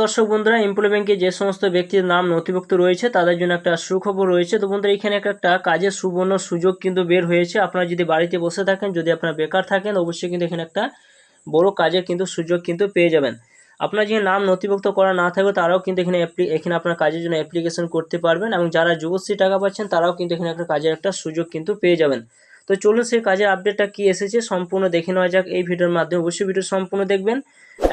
দর্শক বন্ধুরা, এমপ্লয় ব্যাংকে যে সমস্ত ব্যক্তির নাম নথিভুক্ত রয়েছে তাদের জন্য একটা সুখবর রয়েছে। তো বন্ধুরা, এখানে একটা কাজের সুবর্ণ সুযোগ কিন্তু বের হয়েছে। আপনারা যদি বাড়িতে বসে থাকেন, যদি আপনারা বেকার থাকেন, অবশ্যই কিন্তু এখানে একটা বড় কাজের কিন্তু সুযোগ কিন্তু পেয়ে যাবেন। আপনার যে নাম নথিভুক্ত করা না থাকবে তারাও কিন্তু এখানে আপনার কাজের জন্য অ্যাপ্লিকেশন করতে পারবেন, এবং যারা যুবশ্রী টাকা পাচ্ছেন তারাও কিন্তু এখানে একটা কাজের একটা সুযোগ কিন্তু পেয়ে যাবেন। তো চলুন সেই কাজের আপডেটটা কি এসেছে সম্পূর্ণ দেখে নেওয়া যাক এই ভিডিওর মাধ্যমে। অবশ্যই ভিডিও সম্পূর্ণ দেখবেন,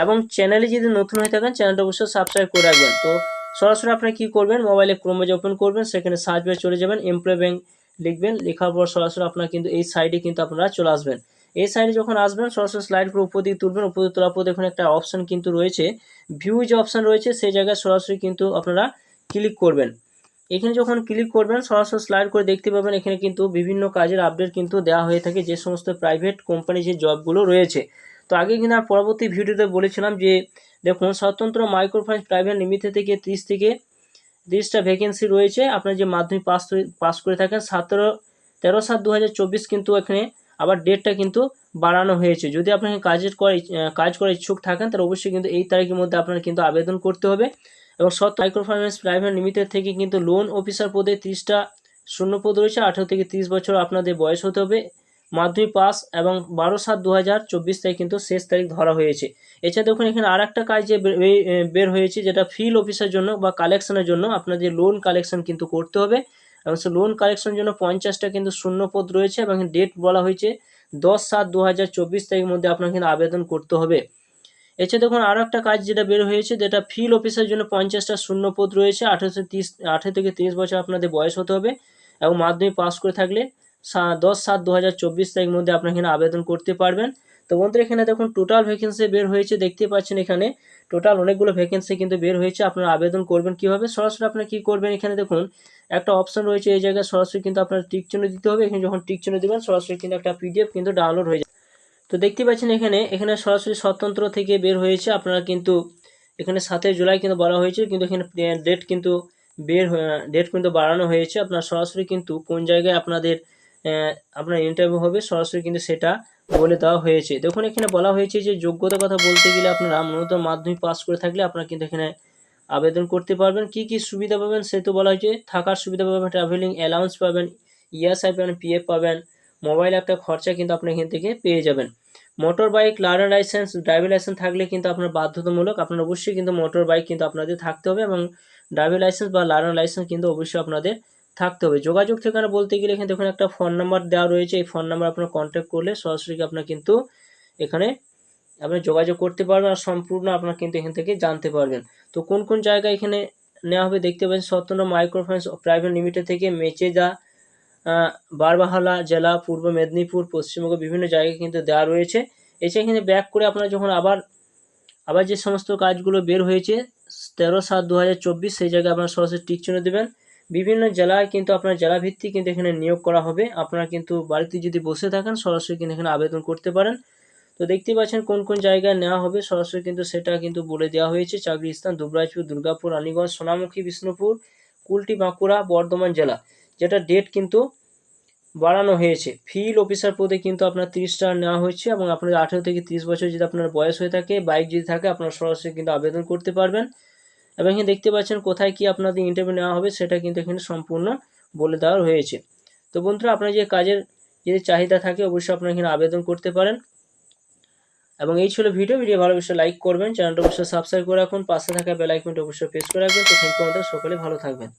এবং চ্যানেলে যদি নতুন হয়ে থাকেন চ্যানেলটা অবশ্যই সাবস্ক্রাইব করে রাখবেন। তো সরাসরি আপনি কি করবেন, মোবাইলে ক্রোম ব্রাউজার ওপেন করবেন, সেখানে সার্চ বারে চলে যাবেন, এমপ্লয় ব্যাংক লিখবেন, লেখার পর সরাসরি আপনার কিন্তু এই সাইডে কিন্তু আপনারা চলে আসবেন। এই সাইডে যখন আসবেন সরাসরি স্লাইড করে উপর দিকে তুলবেন, উপর দিকে তোলার পর দেখুন একটা অপশন কিন্তু রয়েছে, ভিউ যে অপশন রয়েছে সেই জায়গায় সরাসরি কিন্তু আপনারা ক্লিক করবেন। এখানে যখন ক্লিক করবেন সরাসরি স্লাইড করে দেখতে পাবেন এখানে কিন্তু বিভিন্ন কাজের আপডেট কিন্তু দেওয়া হয়ে থাকে, যে সমস্ত প্রাইভেট কোম্পানি যে জবগুলো রয়েছে। তো আগে কিন্তু আর পরবর্তী ভিডিওতে বলেছিলাম যে দেখুন, স্বতন্ত্র মাইক্রোফাইন্যান্স প্রাইভেট লিমিটেড থেকে 30টা ভ্যাকেন্সি রয়েছে। আপনার যে মাধ্যমিক পাস করে থাকেন 13/7/2024 কিন্তু এখানে আবার ডেটটা কিন্তু বাড়ানো হয়েছে। যদি আপনাকে কাজ করার ইচ্ছুক থাকেন তাহলে অবশ্যই কিন্তু এই তারিখের মধ্যে আপনার কিন্তু আবেদন করতে হবে। এবং মাইক্রোফাইন্যান্স প্রাইভেট লিমিটেড থেকে কিন্তু লোন অফিসার পদে 30টা শূন্যপদ রয়েছে। 18 থেকে 30 বছর আপনাদের বয়স হতে হবে, মাধ্যমিক পাস, এবং 12/7/2024 তারিখ কিন্তু শেষ তারিখ ধরা হয়েছে। এছাড়া দেখুন এখানে আর একটা কাজ যে বের হয়েছে, যেটা ফিল্ড অফিসের জন্য বা কালেকশনের জন্য আপনাদের লোন কালেকশন কিন্তু করতে হবে, এবং সে লোন কালেকশনের জন্য 50টা কিন্তু শূন্যপদ রয়েছে, এবং ডেট বলা হয়েছে 10/7/2024 তারিখের মধ্যে আপনাকে কিন্তু আবেদন করতে হবে। এছাড়া দেখুন আরও একটা কাজ যেটা বের হয়েছে, যেটা ফিল্ড অফিসের জন্য 50টা শূন্যপদ রয়েছে। 18 থেকে 30 বছর আপনাদের বয়স হতে হবে, এবং মাধ্যমিক পাস করে থাকলে 10/7/2024 তারিখের মধ্যে আপনারা এখানে আবেদন করতে পারবেন। তো বন্ধুরা, এখানে দেখুন টোটাল ভ্যাকেন্সি বের হয়েছে, দেখতে পাচ্ছেন এখানে টোটাল অনেকগুলো ভ্যাকেন্সি কিন্তু বের হয়েছে। আপনারা আবেদন করবেন কীভাবে, সরাসরি আপনারা কী করবেন, এখানে দেখুন একটা অপশন রয়েছে, এই জায়গায় সরাসরি কিন্তু আপনার টিক চিহ্ন দিতে হবে। এখানে যখন টিক চিহ্ন দেবেন সরাসরি কিন্তু একটা পিডিএফ কিন্তু ডাউনলোড হয়ে যাবে। তো দেখতে পাচ্ছেন এখানে সরাসরি স্বতন্ত্র থেকে বের হয়েছে। আপনারা কিন্তু এখানে 7 জুলাই কিন্তু বলা হয়েছে, কিন্তু এখানে ডেট কিন্তু বাড়ানো হয়েছে। আপনার সরাসরি কিন্তু কোন জায়গায় আপনার ইন্টারভিউ হবে সরাসরি কিন্তু সেটা বলে দেওয়া হয়েছে। দেখুন এখানে বলা হয়েছে যে যোগ্যতার কথা বলতে গেলে আপনারা মূলত মাধ্যমিক পাস করে থাকলে আপনারা কিন্তু এখানে আবেদন করতে পারবেন। কি কি সুবিধা পাবেন সে তো বলা হয়েছে, থাকার সুবিধা পাবেন, ট্রাভেলিং অ্যালাউন্স পাবেন, ইএসআই পাবেন, পিএফ পাবেন, মোবাইল একটা খরচা কিন্তু আপনি এখান থেকে পেয়ে যাবেন। Motor bike, learner licence, driving licence থাকলে কিন্তু আপনার বাধ্যতামূলক, আপনার অবশ্যই কিন্তু মোটর বাইক কিন্তু আপনাদের থাকতে হবে, এবং ড্রাইভিং লাইসেন্স বা লার্নার লাইসেন্স কিন্তু অবশ্যই আপনাদের থাকতে হবে। যোগাযোগ ঠিকানা বলতে গেলে এখানে দেখুন একটা ফোন নাম্বার দেওয়া রয়েছে, এই ফোন নাম্বার আপনার কন্ট্যাক্ট করলে সরাসরি আপনার কিন্তু এখানে আপনি যোগাযোগ করতে পারবেন, আর সম্পূর্ণ আপনার কিন্তু এখান থেকে জানতে পারবেন। তো কোন কোন জায়গায় এখানে নেওয়া হবে দেখতে পাচ্ছেন, স্বতন্ত্র মাইক্রোফাইন্যান্স প্রাইভেট লিমিটেড থেকে মেচেদা, বারবাহালা জেলা, পূর্ব মেদিনীপুর, পশ্চিমবঙ্গ বিভিন্ন জায়গায় কিন্তু দেওয়া রয়েছে। এছাড়া এখানে ব্যাক করে আপনারা যখন আবার যে সমস্ত কাজগুলো বের হয়েছে 13/7/2024 সেই জায়গায় আপনারা সরাসরি টিক চিহ্ন দেবেন। বিভিন্ন জেলায় কিন্তু আপনার জেলাভিত্তিক কিন্তু এখানে নিয়োগ করা হবে। আপনারা কিন্তু বাড়িতে যদি বসে থাকেন সরাসরি কিন্তু এখানে আবেদন করতে পারেন। তো দেখতেই পাচ্ছেন কোন কোন জায়গায় নেওয়া হবে সরাসরি কিন্তু সেটা কিন্তু বলে দেওয়া হয়েছে। চাকরির স্থান দুবরাজপুর, দুর্গাপুর, রানীগঞ্জ, সোনামুখী, বিষ্ণুপুর, কুলটি, বাঁকুড়া, বর্ধমান জেলা, যেটা ডেট কিন্তু বাড়ানো হয়েছে। ফিল্ড অফিসার পদে কিন্তু আপনার 30টা নেওয়া হয়েছে, এবং আপনার 18 থেকে 30 বছর যদি আপনার বয়স হয়ে থাকে, বাইক যদি থাকে, আপনারা সরাসরি কিন্তু আবেদন করতে পারবেন। এবং এখানে দেখতে পাচ্ছেন কোথায় কি আপনাদের ইন্টারভিউ নেওয়া হবে সেটা কিন্তু এখানে সম্পূর্ণ বলে দেওয়া হয়েছে। তো বন্ধুরা, আপনার যে কাজের যদি চাহিদা থাকে অবশ্যই আপনারা এখানে আবেদন করতে পারেন। এবং এই ছিল ভিডিও ভালো অবশ্যই লাইক করবেন, চ্যানেলটা অবশ্যই সাবস্ক্রাইব করে রাখুন, পাশে থাকা বেল আইকনটা অবশ্যই প্রেস করে রাখবেন। তো থ্যাংক ইউ, আমাদের সকলে ভালো থাকবেন।